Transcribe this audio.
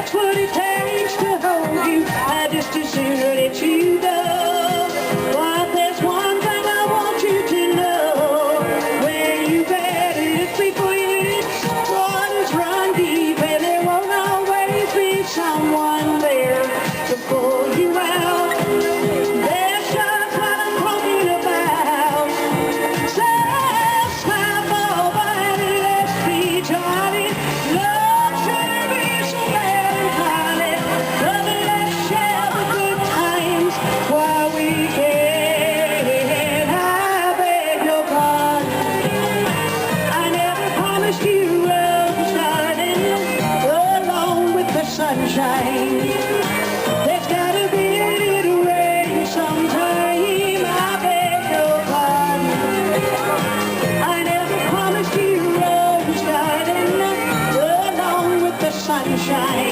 that's what it takes to hold you. I just as soon let you go. But there's one thing I want you to know. When you better look before you leap, waters run deep, and there won't always be someone there to pull you out. There's just what I'm talking about. So smile for and let's be jolly. Love should be so melancholy. Come and let's share the good times while we can. I beg your pardon. I never promised you rose garden along with the sunshine. There's gotta be a little rain sometime. I beg your pardon. I never promised you rose garden along with the sunshine.